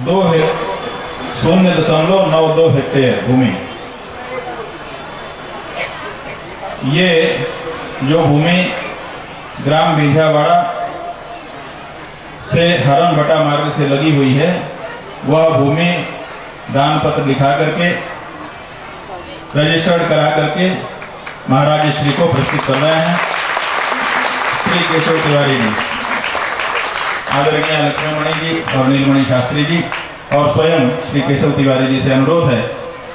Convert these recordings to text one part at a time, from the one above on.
0.92 hectare भूमि। ये जो भूमि ग्राम बिंझावाड़ा से हरण बटा मार्ग से लगी हुई है, वह भूमि दान पत्र लिखा करके रजिस्टर्ड करा करके महाराज श्री को प्रस्तुत कर रहे हैं श्री केशव तिवारी जी, आदरणीय लक्ष्मणमणि जी और नीलमणि शास्त्री जी, और स्वयं श्री केशव तिवारी जी से अनुरोध है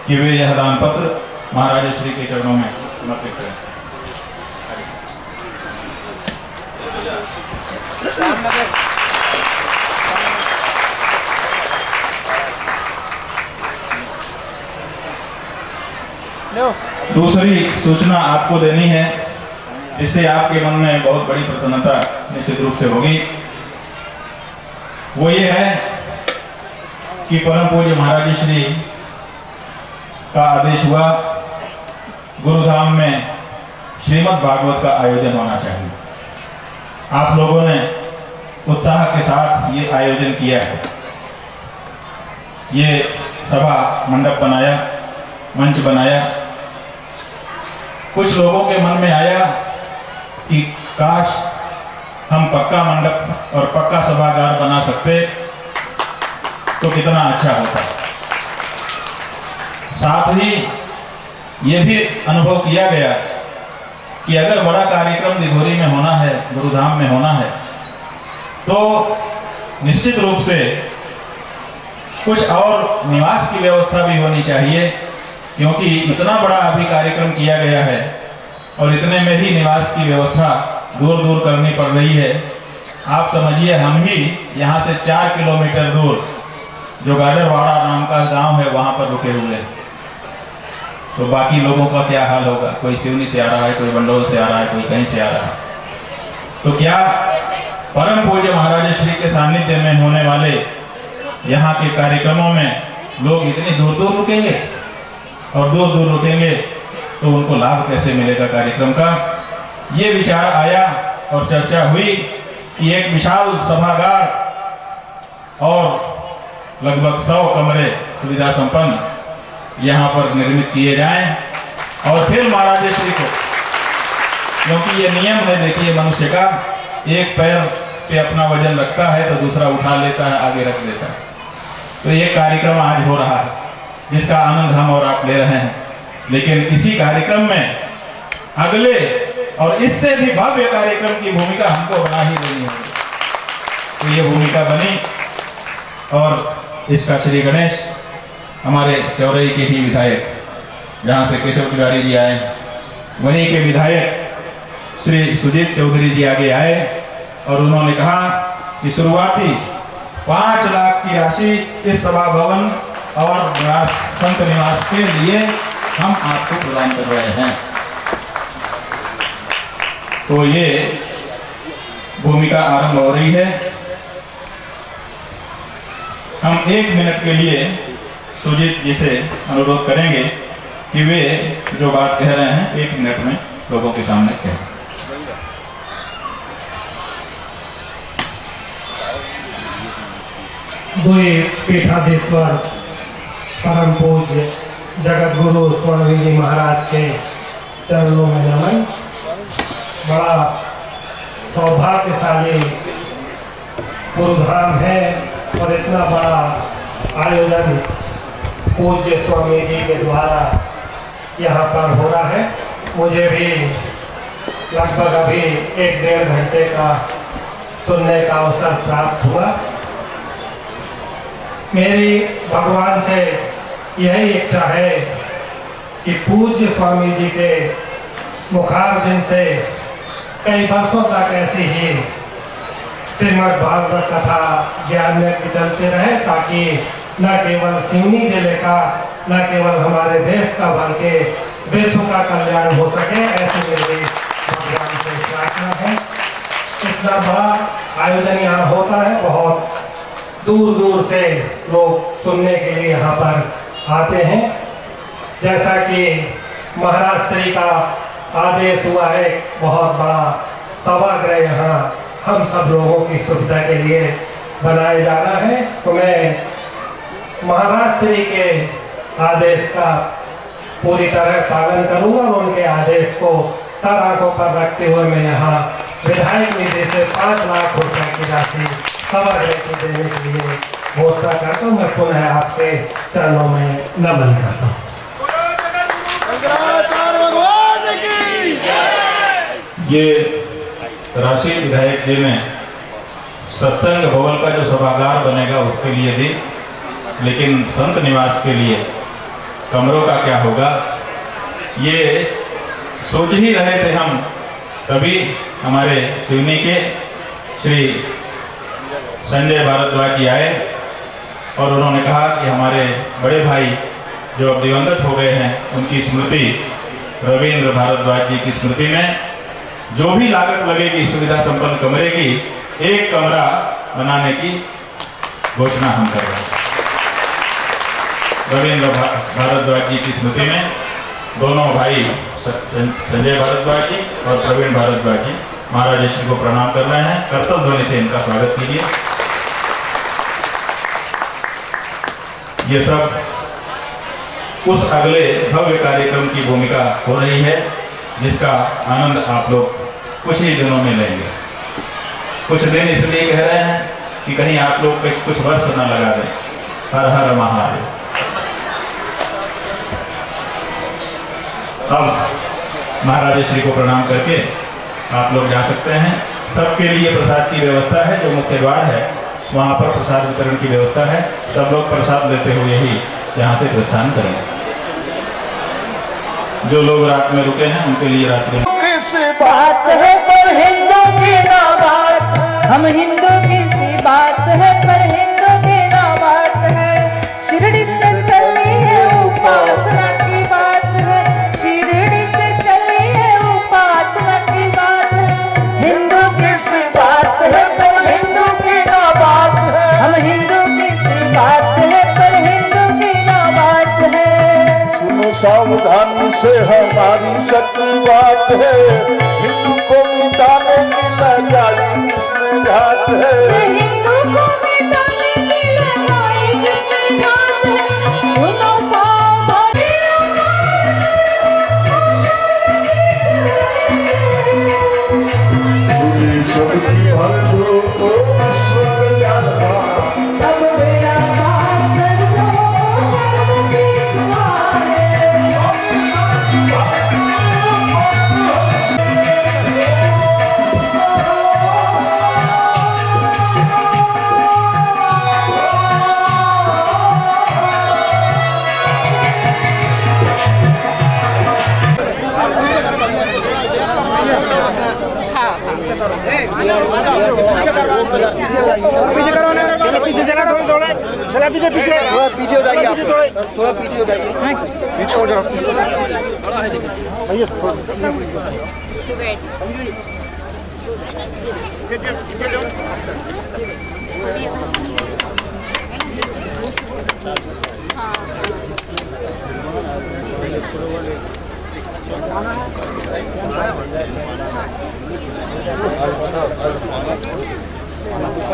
कि वे यह दान पत्र महाराज श्री के चरणों में समर्पित करें। दूसरी सूचना आपको देनी है, जिससे आपके मन में बहुत बड़ी प्रसन्नता निश्चित रूप से होगी। वो ये है कि परम पूज्य महाराज श्री का आदेश हुआ, गुरुधाम में श्रीमद् भागवत का आयोजन होना चाहिए। आप लोगों ने उत्साह के साथ ये आयोजन किया है। ये सभा मंडप बनाया, मंच बनाया। कुछ लोगों के मन में आया कि काश हम पक्का मंडप और पक्का सभागार बना सकते तो कितना अच्छा होता। साथ ही ये भी अनुभव किया गया कि अगर बड़ा कार्यक्रम दिघोरी में होना है, गुरुधाम में होना है, तो निश्चित रूप से कुछ और निवास की व्यवस्था भी होनी चाहिए, क्योंकि इतना बड़ा अभी कार्यक्रम किया गया है और इतने में ही निवास की व्यवस्था दूर दूर करनी पड़ रही है। आप समझिए, हम ही यहाँ से 4 किलोमीटर दूर जो गाडरवाड़ा नाम का गांव है, वहां पर रुके हुए हैं। तो बाकी लोगों का क्या हाल होगा? कोई सिवनी से आ रहा है, कोई बंडोल से आ रहा है, कोई कहीं से आ रहा है। तो क्या परम पूज्य महाराज श्री के सानिध्य में होने वाले यहाँ के कार्यक्रमों में लोग इतनी दूर दूर रुकेंगे? और दूर दूर रुकेंगे तो उनको लाभ कैसे मिलेगा कार्यक्रम का? ये विचार आया और चर्चा हुई कि एक विशाल सभागार और लगभग 100 कमरे सुविधा संपन्न यहाँ पर निर्मित किए जाएं, और फिर महाराज श्री को, क्योंकि ये नियम है, देखिए मनुष्य का, एक पैर पे अपना वजन रखता है तो दूसरा उठा लेता है, आगे रख देता है। तो ये कार्यक्रम आज हो रहा है, जिसका आनंद हम और आप ले रहे हैं। लेकिन इसी कार्यक्रम में अगले और इससे भी भव्य कार्यक्रम की भूमिका हमको बना ही लेनी होगी। तो ये भूमिका बनी, और इसका श्री गणेश हमारे चौरई के ही विधायक, जहां से केशव तिवारी जी आए, वहीं के विधायक श्री सुजीत चौधरी जी आगे आए और उन्होंने कहा कि शुरुआती 5 लाख की राशि इस सभा भवन और संत निवास के लिए हम आपको प्रदान कर रहे हैं। तो ये भूमिका आरंभ हो रही है। हम 1 मिनट के लिए सुजीत जी से अनुरोध करेंगे कि वे जो बात कह रहे हैं 1 मिनट में लोगों के सामने कहें। दुई पीठाधीश्वर परम पूज्य जगत गुरु स्वामी जी महाराज के चरणों में नमन। बड़ा सौभाग्यशाली गुरुधाम है और इतना बड़ा आयोजन पूज्य स्वामी जी के द्वारा यहाँ पर हो रहा है। मुझे भी लगभग अभी 1-1.5 घंटे का सुनने का अवसर प्राप्त हुआ। मेरी भगवान से यही इच्छा है कि पूज्य स्वामी जी के मुखारबिंद से कई वर्षों तक ऐसी ही श्रीमद् भागवत कथा ज्ञान में चलते रहे, ताकि न केवल सिवनी जिले का, न केवल हमारे देश का, बल्कि विश्व का कल्याण हो सके, ऐसी मेरी भगवान से प्रार्थना है। इतना बड़ा आयोजन यहाँ होता है, बहुत दूर दूर से लोग सुनने के लिए यहाँ पर आते हैं। जैसा कि महाराज श्री का आदेश हुआ है, बहुत बड़ा सभागृह यहाँ हम सब लोगों की सुविधा के लिए बनाया जा रहा है। तो मैं महाराज श्री के आदेश का पूरी तरह पालन करूंगा और उनके आदेश को सर आंखों पर रखते हुए मैं यहाँ विधायक निधि से 5 लाख रुपए की राशि सभागृह को देने के लिए घोषणा करता हूँ। मैं पुनः आपके चरणों में नमन करता हूँ। ये राशि विधायक जी ने सत्संग भवन का जो सभागार बनेगा उसके लिए दी, लेकिन संत निवास के लिए कमरों का क्या होगा ये सोच ही रहे थे हम। तभी हमारे सिवनी के श्री संजय भारद्वाज जी आए और उन्होंने कहा कि हमारे बड़े भाई जो अब दिवंगत हो गए हैं उनकी स्मृति, रविंद्र भारद्वाज जी की स्मृति में जो भी लागत लगेगी सुविधा संपन्न कमरे की, एक कमरा बनाने की घोषणा हम कर रहे हैं। रविंद्र भारद्वाज जी की स्मृति में दोनों भाई संजय भारद्वाज जी और प्रवीण भारद्वाज जी महाराज श्री को प्रणाम कर रहे हैं। कर्तव्य ध्वनि से इनका स्वागत कीजिए। ये सब उस अगले भव्य कार्यक्रम की भूमिका हो रही है जिसका आनंद आप लोग कुछ ही दिनों में लेंगे। कुछ दिन इसलिए कह रहे हैं कि कहीं आप लोग कुछ वर्ष न लगा दें। हर हर महादेव। अब महाराज श्री को प्रणाम करके आप लोग जा सकते हैं। सबके लिए प्रसाद की व्यवस्था है, जो मुख्य द्वार है वहां पर प्रसाद वितरण की व्यवस्था है। सब लोग प्रसाद लेते हुए ही यहाँ से प्रस्थान करेंगे। जो लोग रात में रुके हैं उनके लिए रात्रि में बात है पर हिंदू की ना बात, हम हिंदू की सी बात है पर हिंदू की ना बात है। शिरडी से चली है उपासना की बात है, शिरडी से चली है उपासना की बात है। हिंदू की सी बात है पर हिंदू की ना बात है, हम हिंदू की सी बात है पर हिंदू की ना बात है। सुनो सावधानी से हमारी सच्ची बात है, हिंदू को मिटाने की लड़ाई किसने घाट है। हिंदू को मिटाने की लड़ाई किसने घाट है। सुनो सावधानी सबकी भक्तों को ईश्वर जाना, तब बेड़ा पार कर लो शरण के द्वारे। पीछे चला थोड़ा पीछे पीछे हो जाइए। आप थोड़ा पीछे हो जाइए, पीछे हो जाओ भैया।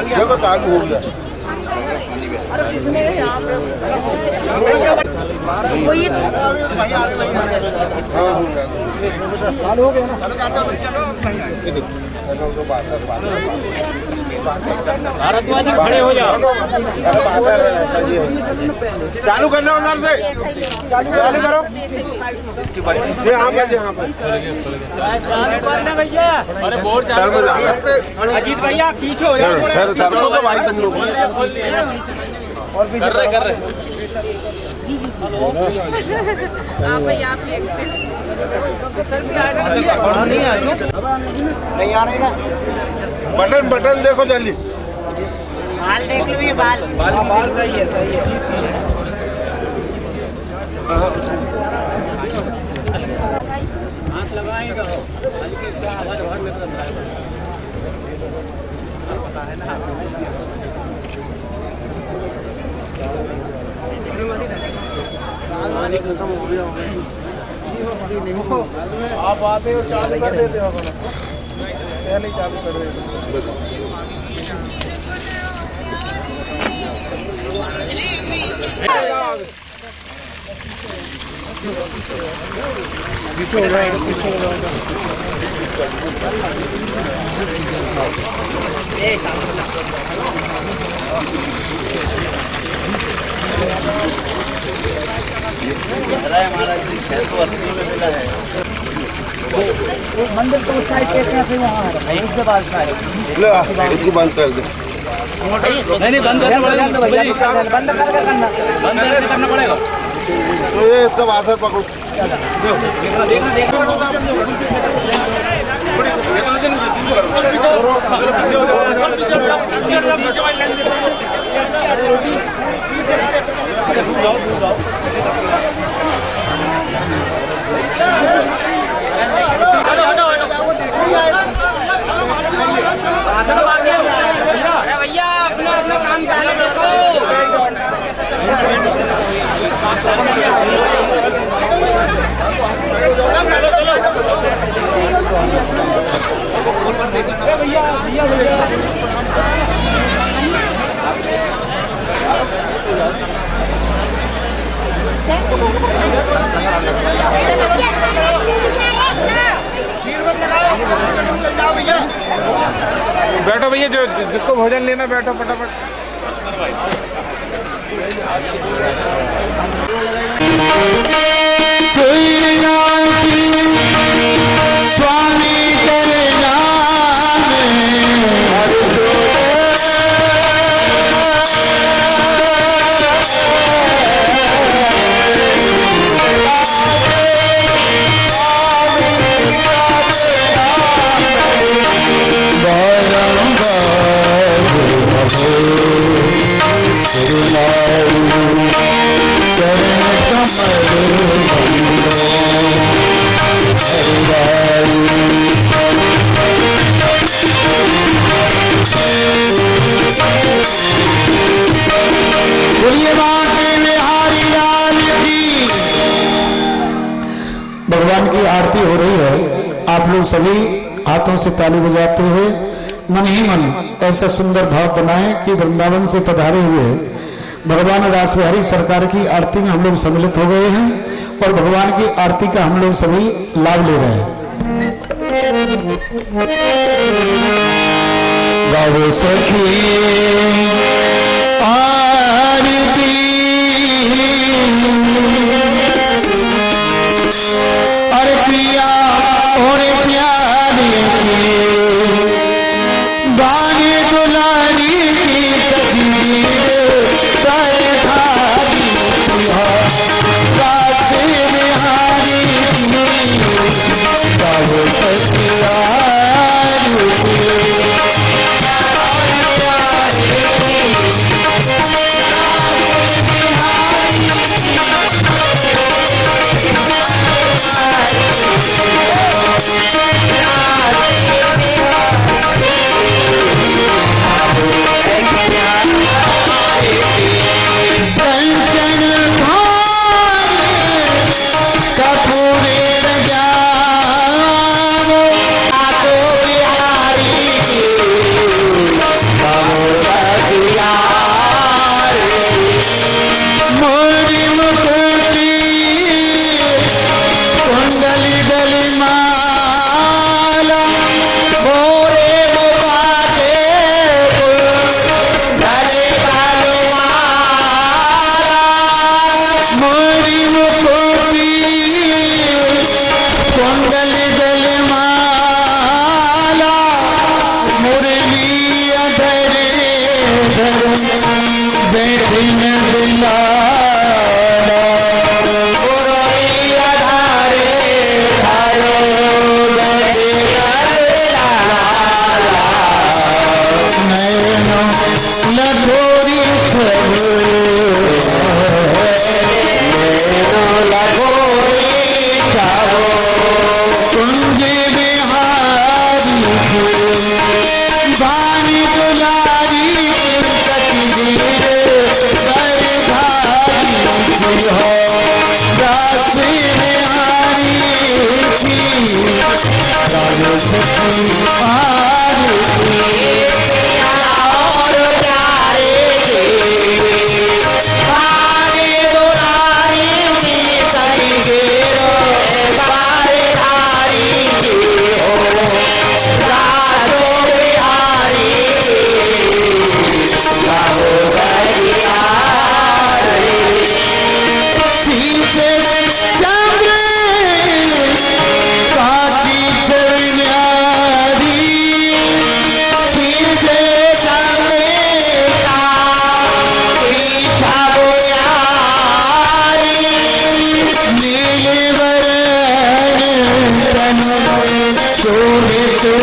देखो चालू हो गया। चालू हो गया ना। भारद्वाज जी खड़े हो जाओ। चालू करना उधर से, चालू करो। यहाँ पर चालू करना भैया। अरे बोर्ड चालू। अजीत भैया पीछे हो जाओ भाई, तुम लोग और भी कर रहे नहीं आ रही ना। बटन देखो जल्दी। बाल देख लो, ये बाल सही है, सही है। हाथ लगाएगा हल्के से आवाज भर में पता है ना। आप आते हो चालू कर देते हो, पहले चालू कर देते हो। मंदिर तो उस साइड से वहाँ उसके बाद इसको बंद कर दे। नहीं बंद करना पड़ेगा, बंद करना पड़ेगा। तो ये सब आसर पकड़ो। भैया अपना अपना काम करने बैठो भैया, जो जिसको भोजन लेना बैठो फटाफट। स्वामी तेरे नाम भगवान की आरती हो रही है। आप लोग सभी हाथों से ताली बजाते हुए मन ही मन ऐसा सुंदर भाव बनाएं कि वृंदावन से पधारे हुए भगवान रासबिहारी सरकार की आरती में हम लोग सम्मिलित हो गए हैं और भगवान की आरती का हम लोग सभी लाभ ले रहे हैं। गाओ सखी आरती अरे पिया और प्यारे बाने दुलारी की सखी सरधारी रासबिहारी गाओ सखी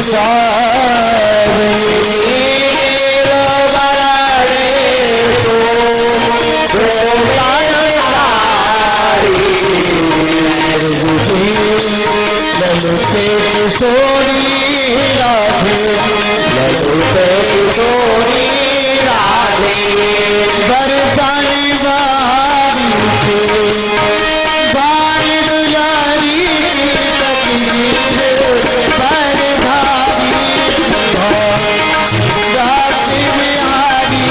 सारे ललते किशोरी राधे ललते किशोरी राधे बरसाने बारी से बाल दुलारी तकदीर पर भारी रात बिहारी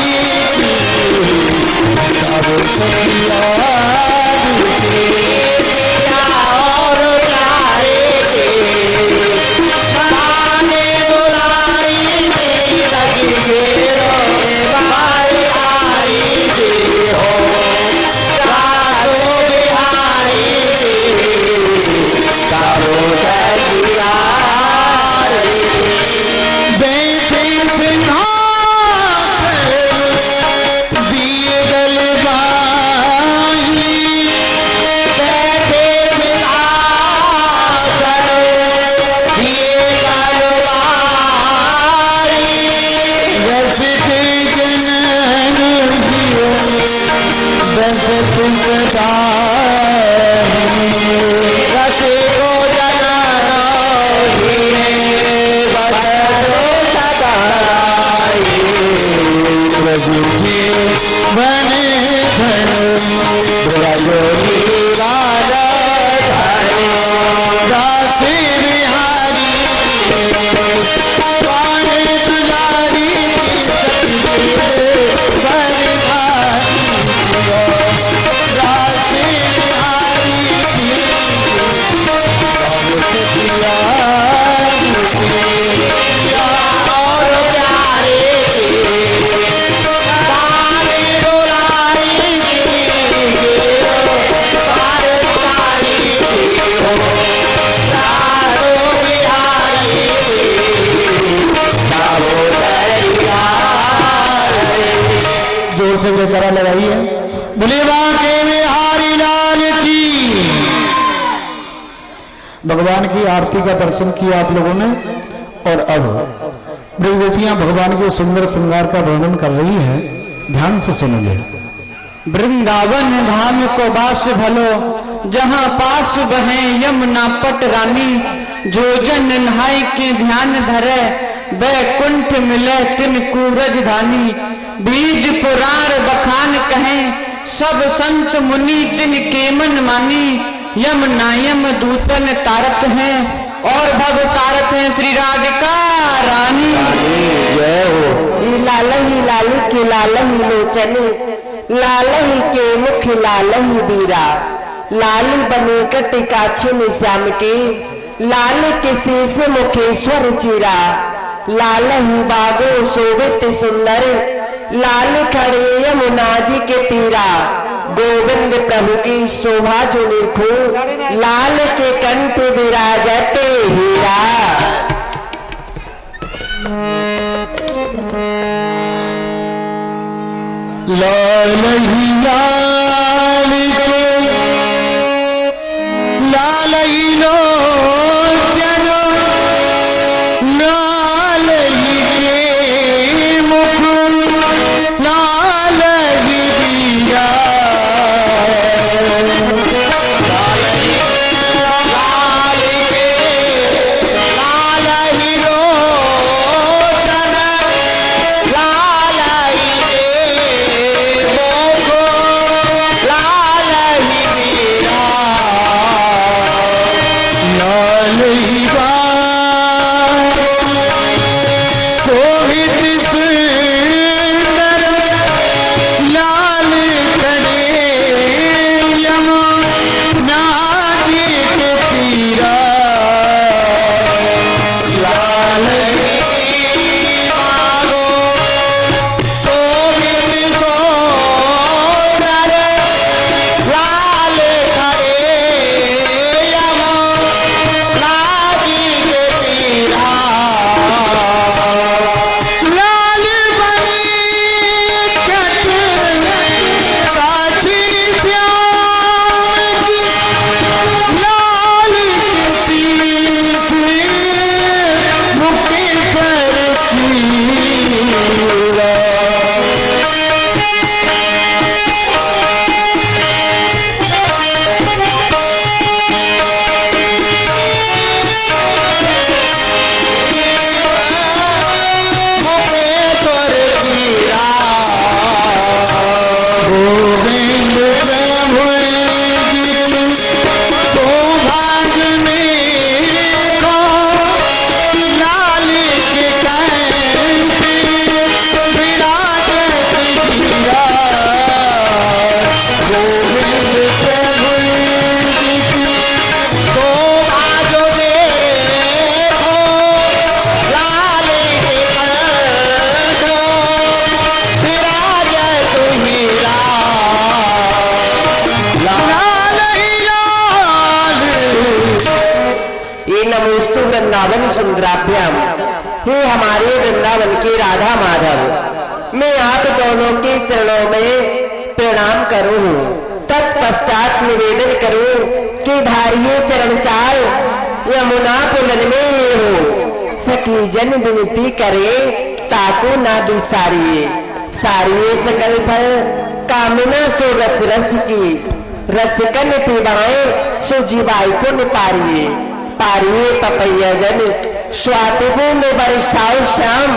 सब से जयकारा लगाइए। बोलिए बांके बिहारी लाल की। भगवान की आरती का दर्शन किया आप लोगों ने और अब ब्रज गोपियां भगवान के सुंदर श्रृंगार का वर्णन कर रही हैं, ध्यान से सुनिए। वृंदावन धाम को बास भलो, जहाँ पास बहे यमुना पट रानी, जो जन नहाय के ध्यान धरे, बैकुंठ मिले तिन कूरज धानी। बीज पुराण बखान कहें, सब संत मुनि तिन के मन मानी। यमुना यम दूतन तारत हैं, और भव तारत हैं श्री राधिका रानी। लालही लाली के लालही लोचने, लालही के मुख लालही बीरा। लाली बने कटिका छिन श्याम के, लाल के शेष मुखेश्वर चीरा। लालही बागो शोभित सुंदर, लाल खड़े यमुना जी के तीरा। गोविंद प्रभु की शोभा जो निरखो, लाल के कंठ विराजते हीरा। लालही लाल के लालही लोचन, लालही के मुख लालही बीरा। लालही नमोस्तु वृंदावन सुंदराभ्याम। हे हमारे वृंदावन के राधा माधव, मैं आप दोनों के चरणों में प्रणाम करूं, तत्पश्चात निवेदन करूं कि धारिये चरण चाल यमुना पुलन में हो। सखी जन विनती करे ताको ना बिसारिये, सारिये सकल फल कामना सो रस रस की, रसिकन पीबाएं सो जीवाई को निपारिये। पारिये पपैया जन स्वातिबू में बरसाओ श्याम,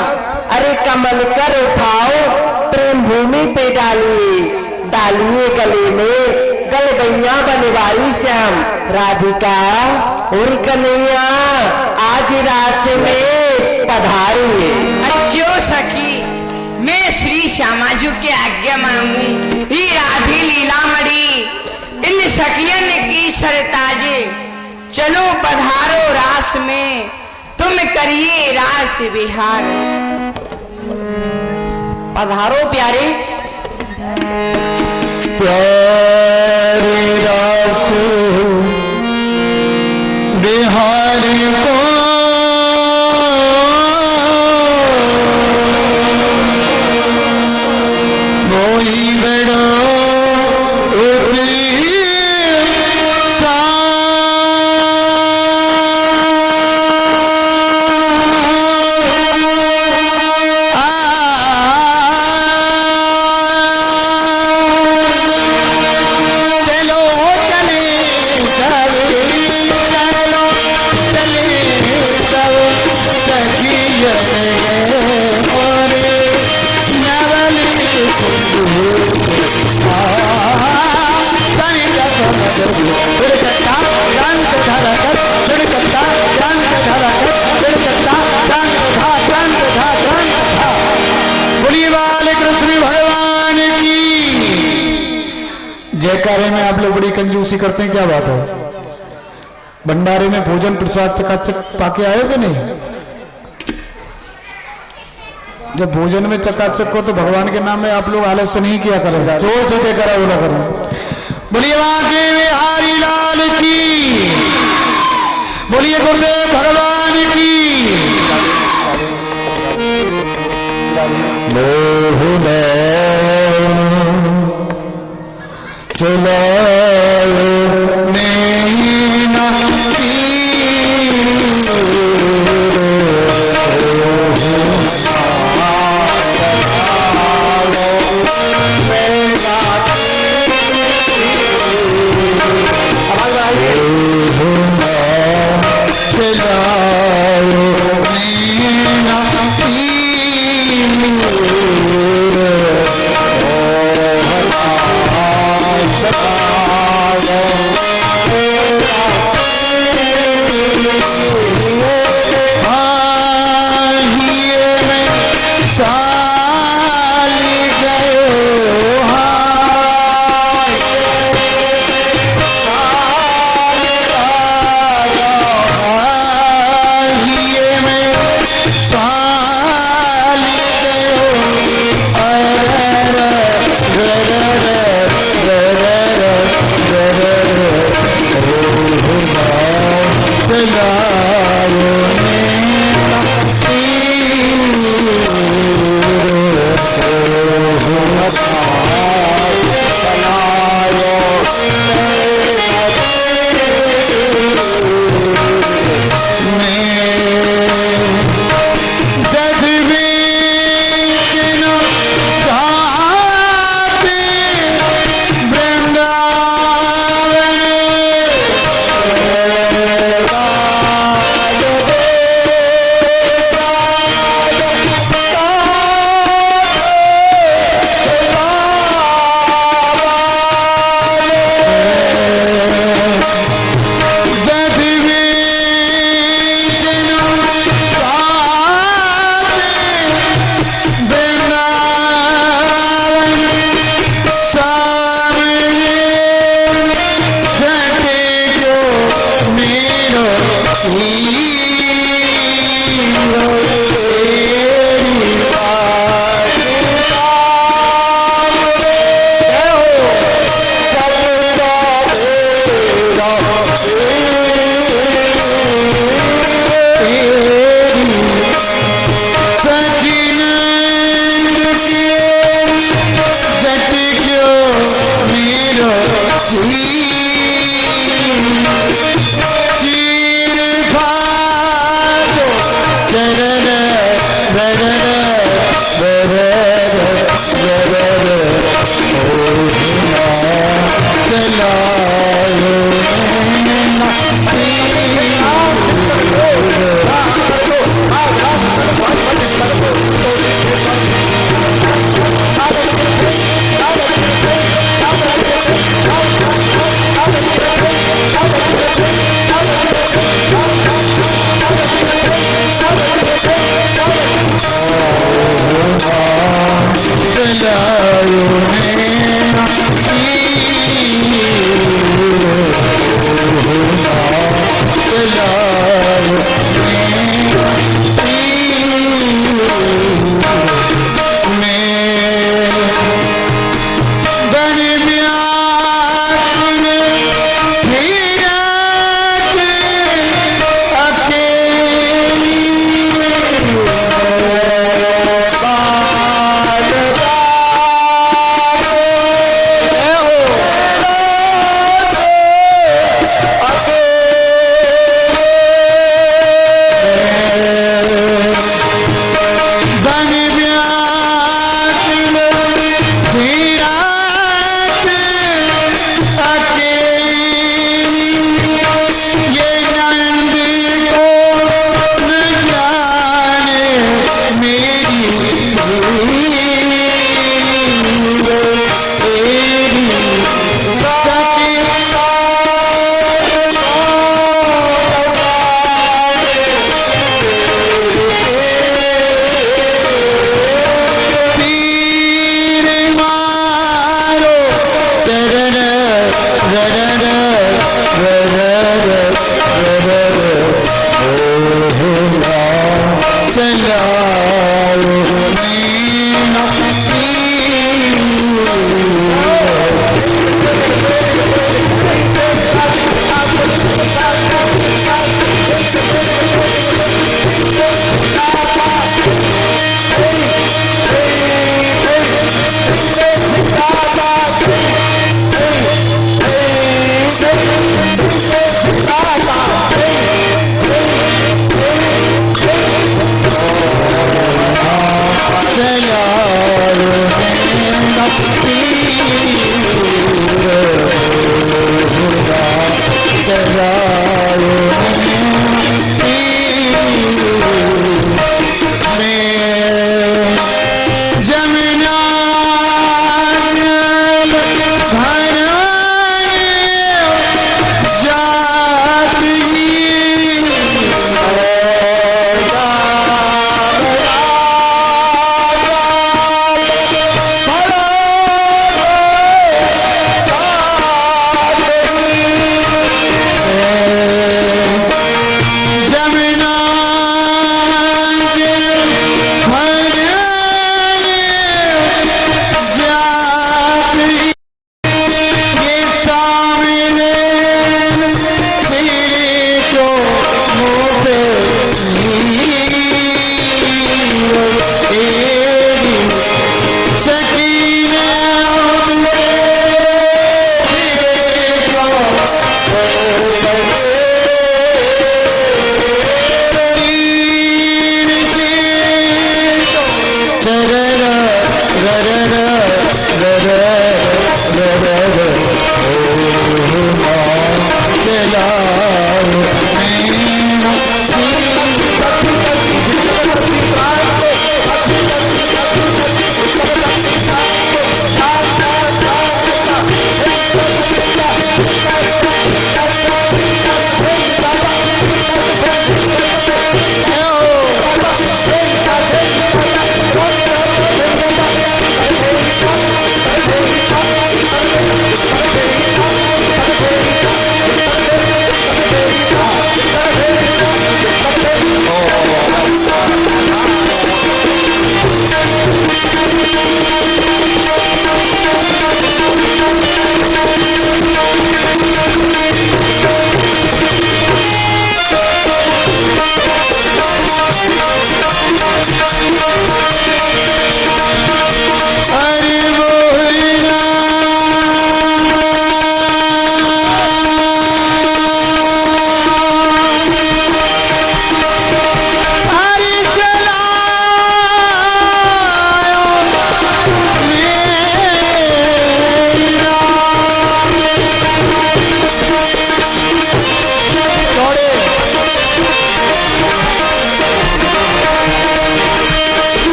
अरे कमल कर उठाओ प्रेम भूमि पे डालिए, डालिए गले में गल गैया बनवारी श्याम। राधिका और कन्हैया आज रास में पधारिए। अच्छो सखी, मैं श्री श्यामाजू के आज्ञा मांगू, ही राधे लीलामणि इन सखियन की सरताजे, चलो पधारो रास में, तुम करिए रास विहार। पधारो प्यारे। प्यारे रास बिहारी को मोही बड़ा जयकारे में आप लोग बड़ी कंजूसी करते हैं, क्या बात है? भंडारे में भोजन प्रसाद चकाचक पाके आए कि नहीं? जब भोजन में चकाचक हो तो भगवान के नाम में आप लोग आलस्य नहीं किया करेगा, जोर से जयकारा बोला करो। बोलिए वाके बिहारी लाल की, बोलिए गुरुदेव भगवान की। मोहना चला नैना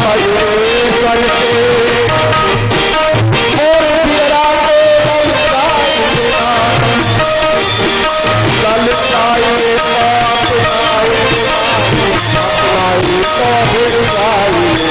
मयूरेश्वर के और फिरा को लल चाहिए पाप लाई तो फिर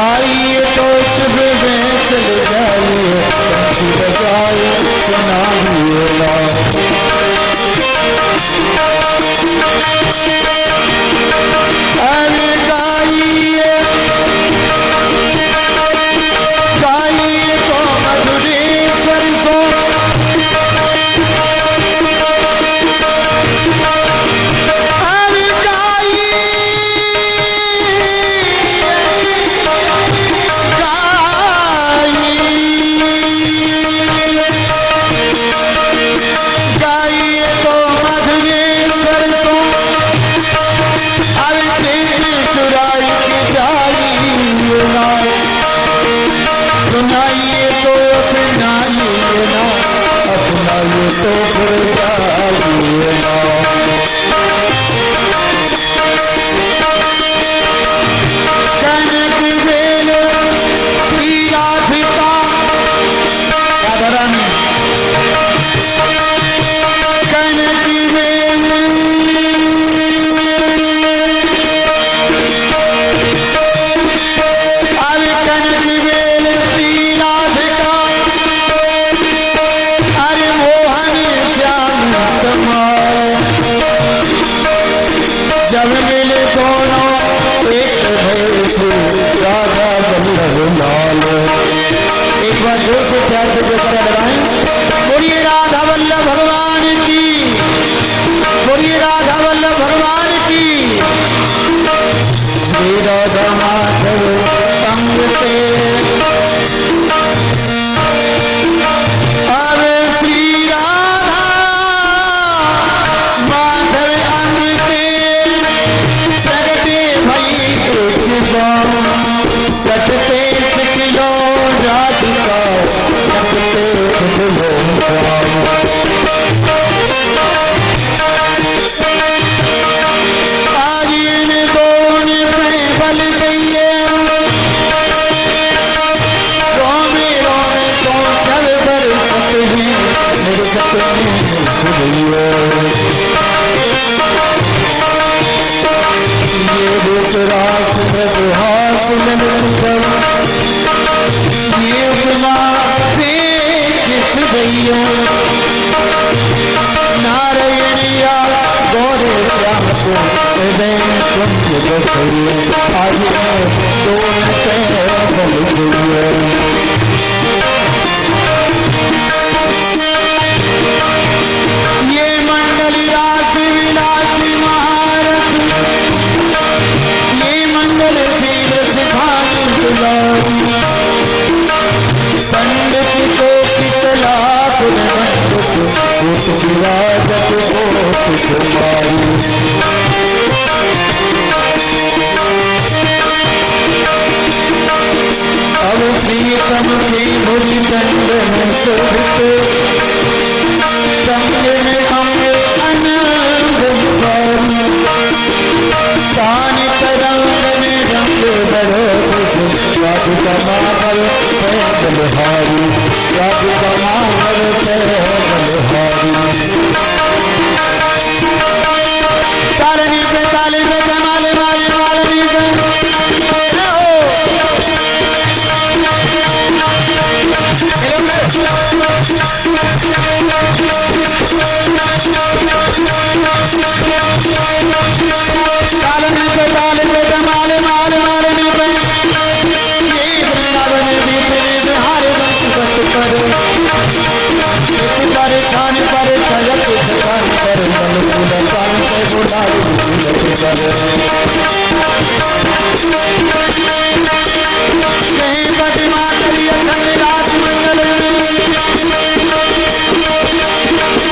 आइए तो सुबह में चले जाइए बजाए सुनाइए अरे गाइए गाइए तो मधुरेश्वर को सुनाइए तो अपनाइए ना अपनाइए तो फिर जाइए ना कनक बेल श्री राधिका साधारण कनक बेल अरे कनक बेल श्री राधिका अरे मोहन श्याम कमाए जब मिले दोनों एक भैसे राधा वल्लभ लाल एक बार जोर से प्यार से जयकारा लगाएं बोलिए राधा वल्लभ भगवान की बोलिए राधा वल्लभ भगवान की श्री राधा माधव संग से अरे श्री राधा माधव अंग के प्रगटे भई कटते सिखलो राधिका कटते सिखलो आज इन दोनों में बल गई रोमे रोमे तो चल बर सकते हैं मेरे सपने सुनियो ये बेतरास मधुहास मन मुखर ये उपमा पे किस गईयो नारायणिया गौरे श्याम को हृदय कुंज बसइयो आज मैं दोनों पे बल गईयो ये मंडली राशि विलासी महारथ ये मंडल शील सिखानी दुलारी पंडित को कितला कुछ विराजत को कुमारी अब प्रीतम की भुज दंड में शोभते संग में अंग अनंग तानी तरंग में रंग बढ़ो राधिका माधव बलहारी राधिका माधव बलहारी तारनी पे ताली पे जमाले वाली वाली Thank you. पर कहीं प्रतिमा करी अखंड रात मंगल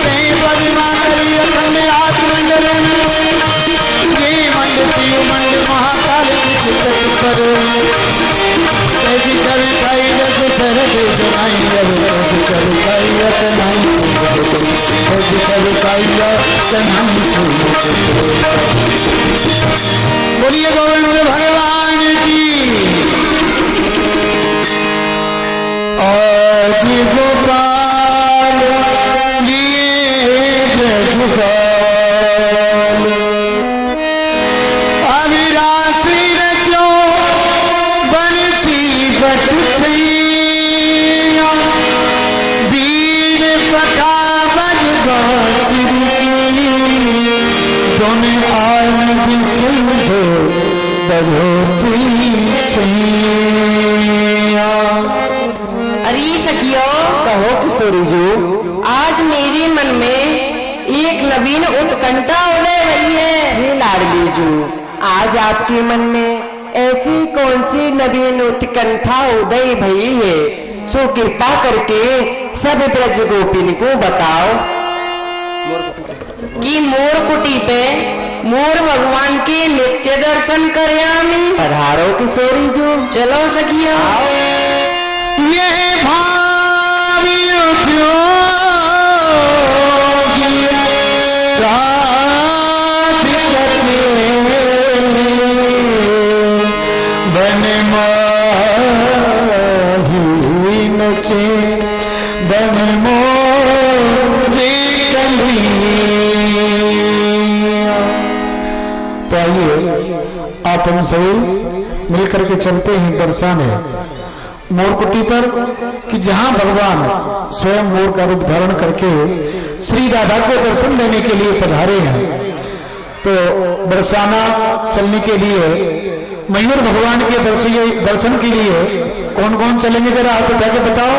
कहीं प्रतिमा करी अखंड रात मंगल ये मंडपी मंड महाकाल की चितक पर कैसी छवि खाई रस शरद जनाई रब कैसी छवि खाई रस नहीं कैसी छवि खाई रस नहीं बोलिए गोविंद भगवान की और गोपाल लिए जुगाल अविरासी रचो बंसी बट छैया वीर पका बज बांसुरी दोनों आनंद सिंह बजोती छैया। अरे सखियो, कहो किशोरी जी। आज मेरे मन में एक नवीन उत्कंठा उदय हुई है। हे लाडली जी, आज आपके मन में ऐसी कौन सी नवीन उत्कंठा उदय भई है? सो कृपा करके सब ब्रज गोपिन को बताओ कि मोर कुटी पे मोर भगवान के नित्य दर्शन करयामी। पधारो किशोरी जी। चलो सखिया। ये भावी उपयोगी रात करते बन माही नचे बन मोरी कलिया। तो आइए आप हम सभी मिलकर के चलते हैं दर्शन है मोरकुटी पर कि जहां भगवान स्वयं मोर का रूप धारण करके श्री राधा को दर्शन देने के लिए पधारे हैं। तो बरसाना चलने के लिए मयूर भगवान के दर्शन के लिए कौन कौन चलेंगे जरा हाथ उठा के बताओ।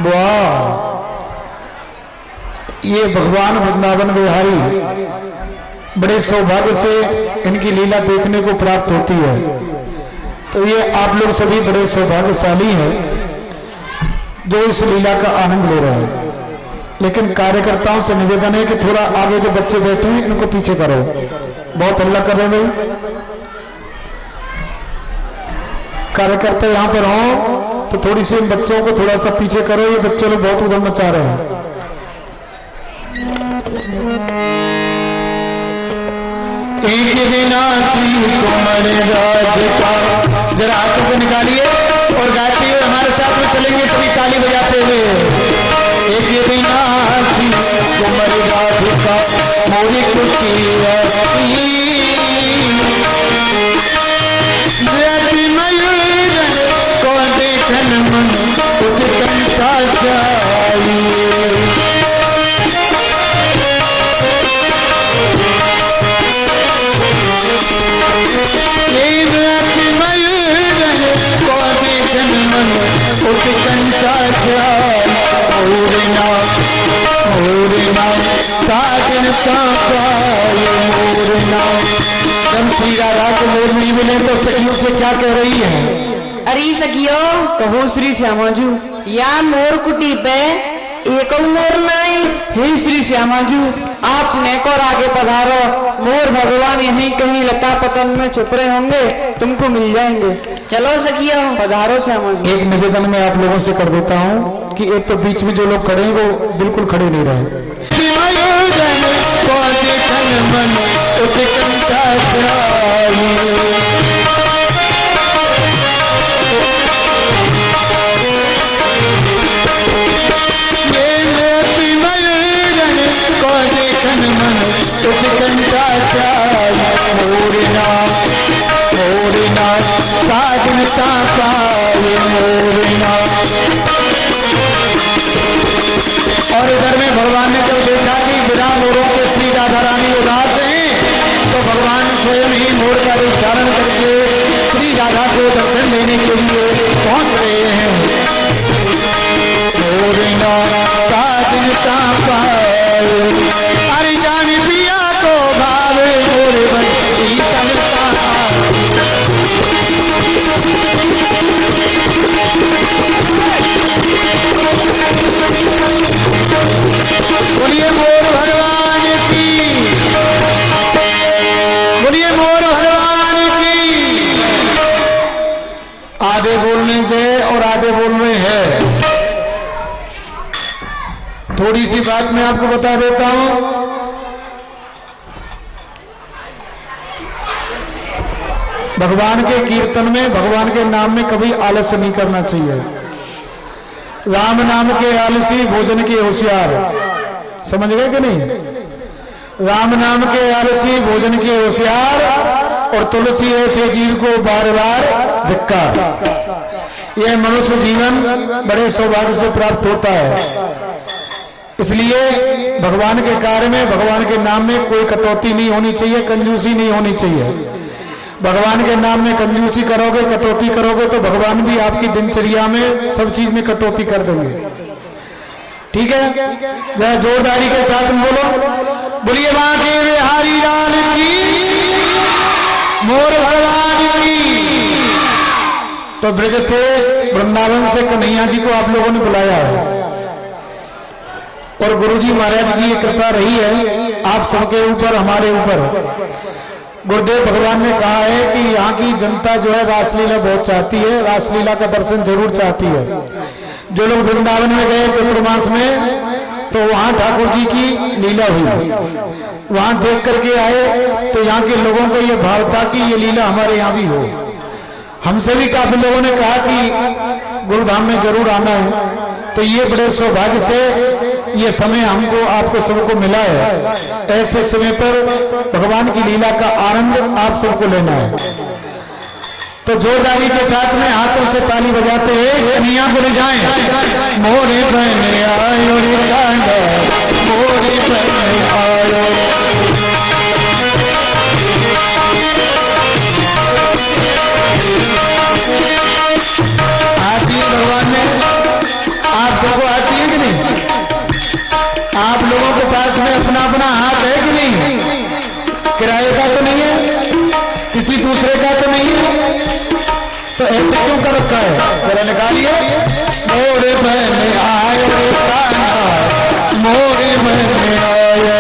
वाह, ये भगवान वृंदावन बिहारी बड़े सौभाग्य से इनकी लीला देखने को प्राप्त होती है। तो ये आप लोग सभी बड़े सौभाग्यशाली हैं जो इस लीला का आनंद ले रहे हैं। लेकिन कार्यकर्ताओं से निवेदन है कि थोड़ा आगे जो बच्चे बैठे हैं इनको पीछे करो, बहुत हल्ला कर रहे हैं। कार्यकर्ता यहाँ पर हो तो थोड़ी सी बच्चों को थोड़ा सा पीछे करो, ये बच्चे लोग बहुत उधम मचा रहे हैं। एक विनाशी कुमार राज का जरा हाथों को निकालिए और गाते हुए हमारे साथ में चलेंगे सभी ताली बजाते हुए। एक विनाशी कुमार राज का मोरी कुची मयूर को देखन मन उत्तम साचाई जब श्री राधा को मोर नहीं मिले तो सखियों से क्या कह रही है? अरे सखियो, कहो श्री श्यामा जी। या मोर कुटी पे एक मोर नहीं। हे श्री श्यामा जी, आप नेकोर आगे पधारो। मोर भगवान यहीं कहीं लता पतन में छुप रहे होंगे, तुमको मिल जाएंगे। चलो सखियो, पधारो श्यामा जी। एक निवेदन मैं आप लोगों से कर देता हूँ कि एक तो बीच में जो लोग खड़े हैं वो बिल्कुल खड़े नहीं रहे। और इधर में भगवान ने जब देखा कि बिना मोरों के श्री राधा रानी उदास हैं, तो भगवान स्वयं ही मोर का रूप धारण करके श्री राधा को दर्शन देने के लिए पहुंच रहे हैं। अरे जान पिया को भावे आगे बोल रहे हैं। थोड़ी सी बात मैं आपको बता देता हूं। भगवान के कीर्तन में, भगवान के नाम में कभी आलस्य नहीं करना चाहिए। राम नाम के आलसी, भोजन के होशियार, समझ गए कि नहीं? राम नाम के आलसी, भोजन के होशियार, और तुलसी ऐसे जीव को बार बार धिक्कार। यह मनुष्य जीवन बड़े सौभाग्य से प्राप्त होता है। इसलिए भगवान के कार्य में, भगवान के नाम में कोई कटौती नहीं होनी चाहिए, कंजूसी नहीं होनी चाहिए। भगवान के नाम में कंजूसी करोगे, कटौती करोगे तो भगवान भी आपकी दिनचर्या में सब चीज में कटौती कर देंगे। ठीक है, जरा जोरदारी के साथ बोलो, बोलिए बांके बिहारी लाल की, मोर भगवान की। तो ब्रज से, वृंदावन से कन्हैया जी को आप लोगों ने बुलाया है, और गुरुजी महाराज की कृपा रही है आप सबके ऊपर, हमारे ऊपर। गुरुदेव भगवान ने कहा है कि यहाँ की जनता जो है रासलीला बहुत चाहती है, रासलीला का दर्शन जरूर चाहती है। जो लोग वृंदावन में गए चतुर्मास में, तो वहाँ ठाकुर जी की लीला हुई, वहाँ देख करके आए, तो यहाँ के लोगों को ये भाव था कि ये लीला हमारे यहाँ भी हो। हमसे भी काफी लोगों ने कहा कि गुरुधाम में जरूर आना है। तो ये बड़े सौभाग्य से ये समय हमको, आपको सबको मिला है। ऐसे समय पर भगवान की लीला का आनंद आप सबको लेना है। तो जोरदारी के साथ में हाथों से ताली बजाते हैं, कन्हैया को ले जाएं। मोरे बहने आयो रे कांडा, मोरे बहने आयो, आती है भगवान में। आप सबको आती है कि नहीं? आप लोगों के पास में अपना अपना हाथ है कि नहीं? किराए का तो नहीं है, किसी दूसरे का तो नहीं है, तो ऐसे क्यों कर रखा है? जरा निकालिए। मोरे बहने आए मोरे बहने आए,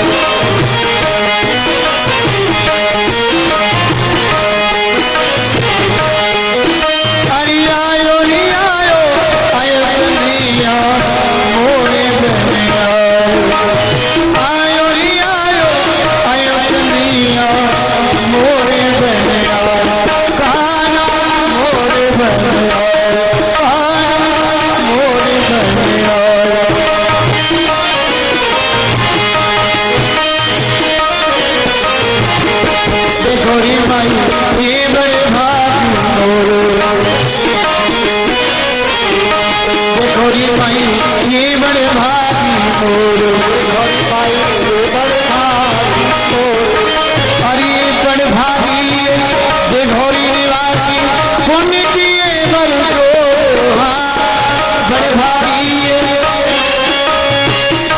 ये बड़े भागी मोर, अरे बड़े भागी ये घोरी निवासी, पुण्य किए बल को, बड़े भागी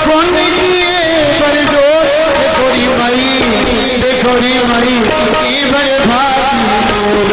पुण्य किए बल को। देखोरी मई ये बड़े भागी मोर,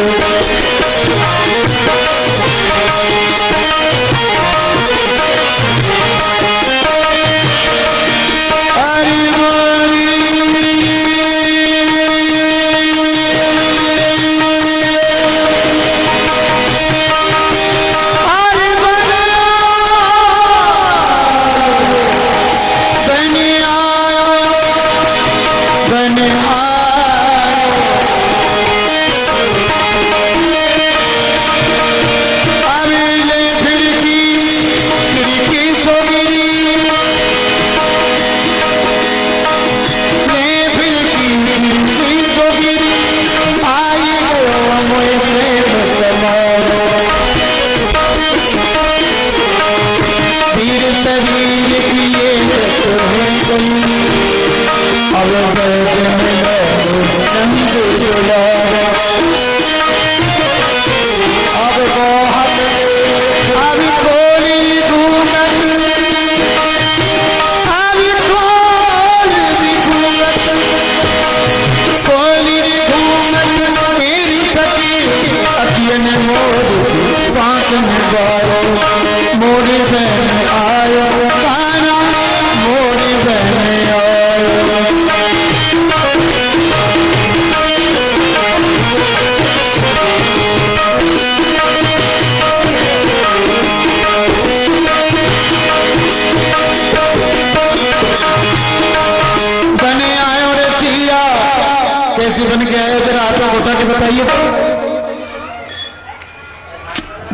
कैसी बन के आए जरा हाथों उठा के बताइए।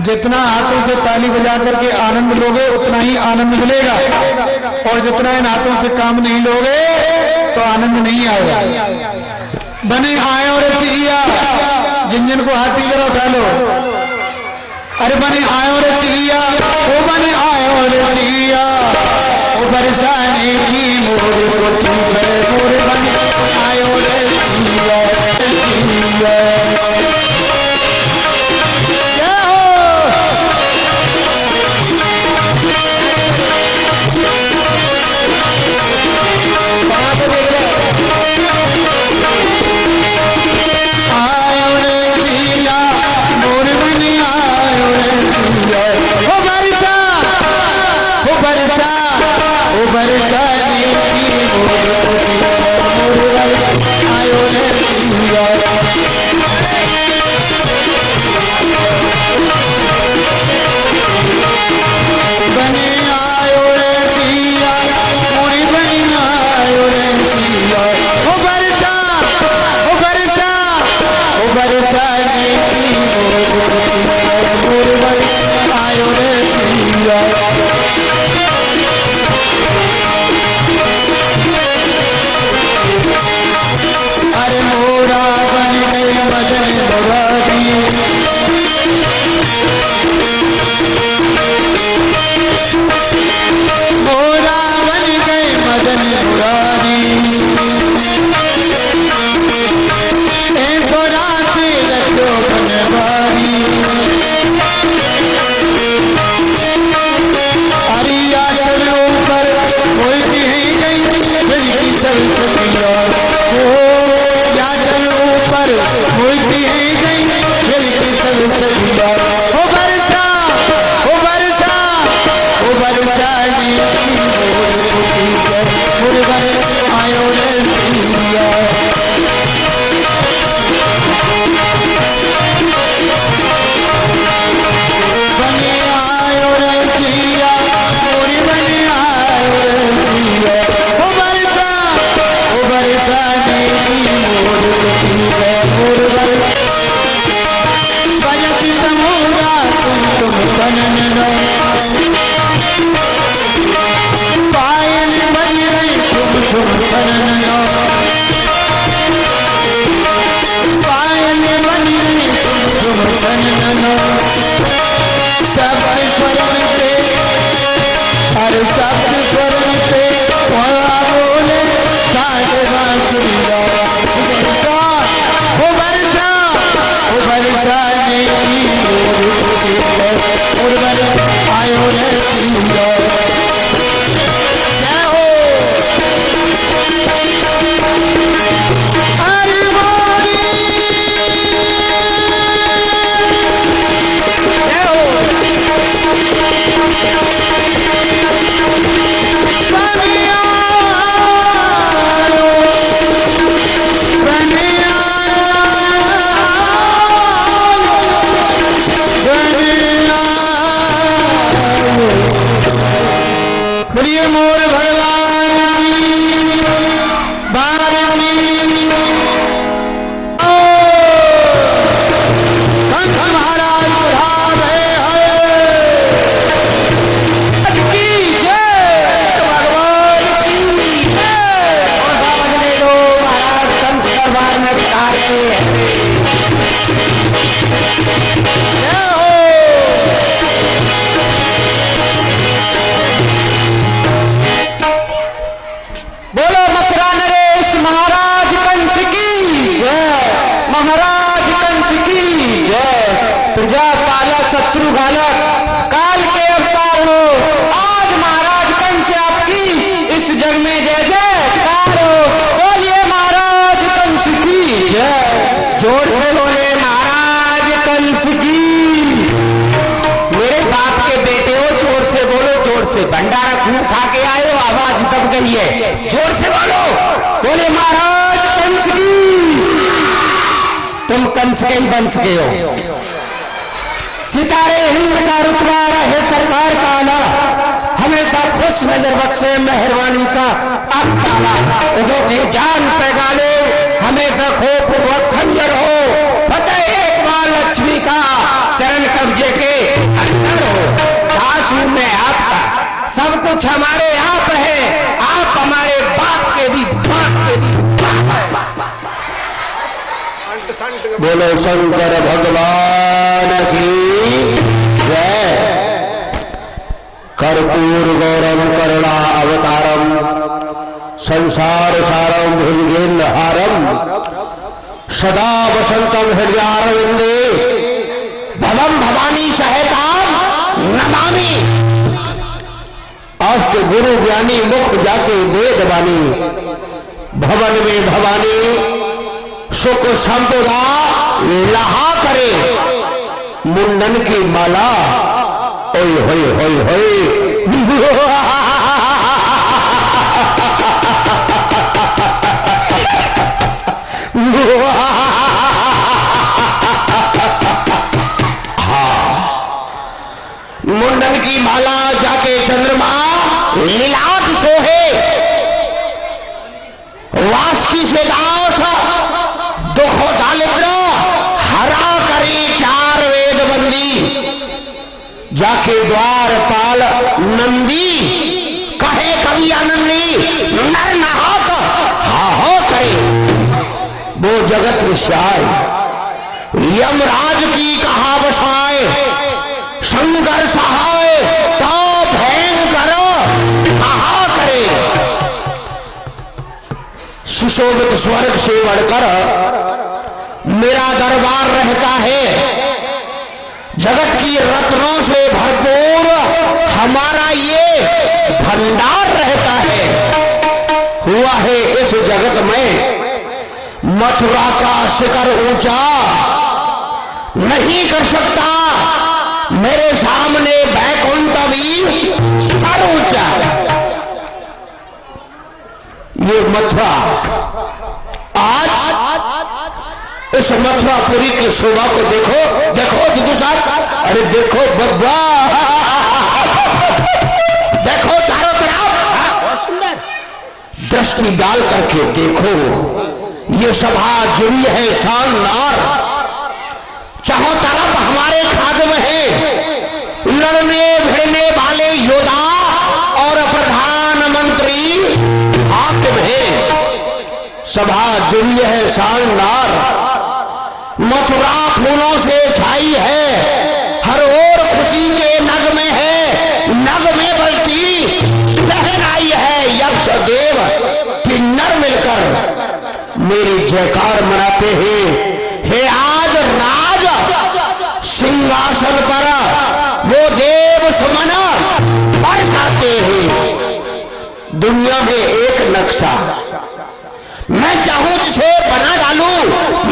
जितना हाथों से ताली बजा करके आनंद लोगे उतना ही आनंद मिलेगा, और जितना इन हाथों से काम नहीं लोगे तो आनंद नहीं आएगा। बने आए और सिया, जिन को हाथी जरा उठा लो। अरे बने आए और सिया, ओ बने आए और सिया, ओ बरसाने की मोर को मोर बने आए और सिया, सिया। भंडारा खूब खा के आए हो, आवाज दब गई है, जोर से बोलो, बोले महाराज कंस की। तुम कंस के ही वंश के हो। सितारे हिंद का रुतबा है सरकार का आला, हमेशा खुश नजर बख्शे मेहरबानी का अब ताला, जो कि जान पे गाले हमेशा खोप व खंजर हो, फतेह एक बार लक्ष्मी का, चरण कब्जे के अंदर हो। दास हूं मैं आपका, सब कुछ हमारे आप है, आप हमारे बाप के भी बाप के भी बोलो शंकर भगवान की जय। कर्पूर गौरम करुणा अवतारम संसार सारम भुजगेन्द्र हारम सदा वसंतम हृदयारविंदे भवम भवानी सहिताम नमामि। अष्ट गुरु ज्ञानी मुख जाके वेद वाणी, भवन में भवानी सुख संपदा लहा करे। मुंडन की माला ओय होय होय होय मुंडन की माला जाके चंद्रमा लीलाट सोहे। वास की से दास दुखो दालिद्र हरा करी चार वेद बंदी। जाके द्वार पाल नंदी कहे कवि आनंदी नर नहाक हाहो करे। वो जगत ऋषाय यमराज की कहा बसाए। शंकर सहाय तो भयंकर कहा करे। सुशोभित स्वर्ग से बढ़कर मेरा दरबार रहता है। जगत की रत्नों से भरपूर हमारा ये भंडार रहता है। हुआ है इस जगत में मथुरा का शिखर ऊंचा, नहीं कर सकता मेरे सामने बैकुंठ भी सर ऊंचा। ये मथुरा आज इस मथुरापुरी की शोभा को देखो, देखो बिदु साहब, अरे देखो बब्बा, देखो चारों तरफ दृष्टि डाल करके देखो। ये सभा जुड़ी है शानदार, चारों तरफ हमारे खाद्य है लड़ने भिड़ने वाले योद्धा और प्रधानमंत्री हाकिम है। सभा जुड़ी है शानदार, मथुरा फूलों से छाई है, हर ओर खुशी के नगमे है, नगमे बजती सहनाई है। यक्ष देव किन्नर मिलकर मेरी जयकार मनाते हैं। हे आज राज सिंहासन पर वो देव सुमन बरसाते हैं। दुनिया में एक नक्शा मैं चाहूं जिसे बना डालूं,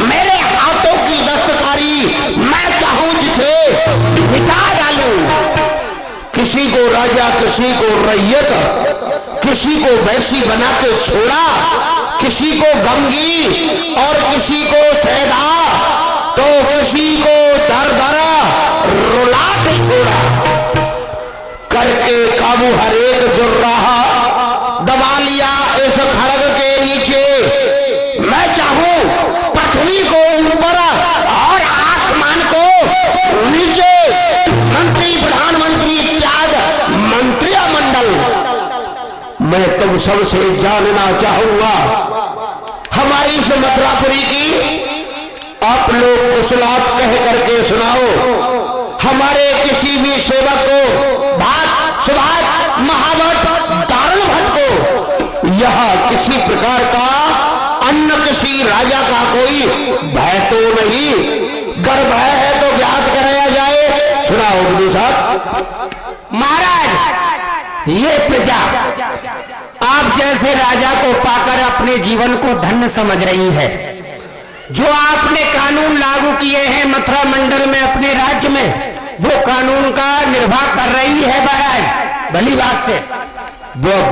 मेरे हाथों की दस्तकारी मैं चाहूं जिसे मिटा डालूं। किसी को राजा, किसी को रैयत, किसी को वैसी बना के छोड़ा, किसी को गंगी और किसी को सैदा, तो किसी को दर दरा रुला के छोड़ा। करके काबू हर एक जुर रहा, दबा लिया इस खड़ग के नीचे। मैं चाहूं पृथ्वी को ऊपर और आसमान को नीचे, मंत्री प्रधानमंत्री त्याग मंत्रिमंडल। मैं तुम सबसे जानना चाहूंगा हमारी इस मथुरापुरी की आप लोग कुशलात कह करके सुनाओ। हमारे किसी भी सेवक को भात सुभात महावट दारुण भट्ट को यह किसी प्रकार का अन्न किसी राजा का कोई भय तो नहीं, गर्भ है तो ज्ञात कराया जाए। सुनाओ गुरु साहब। महाराज, ये प्रजा आप जैसे राजा को पाकर अपने जीवन को धन्य समझ रही है। जो आपने कानून लागू किए हैं मथुरा मंडल में अपने राज्य में, वो कानून का निर्वाह कर रही है महाराज, भली बात से। वाह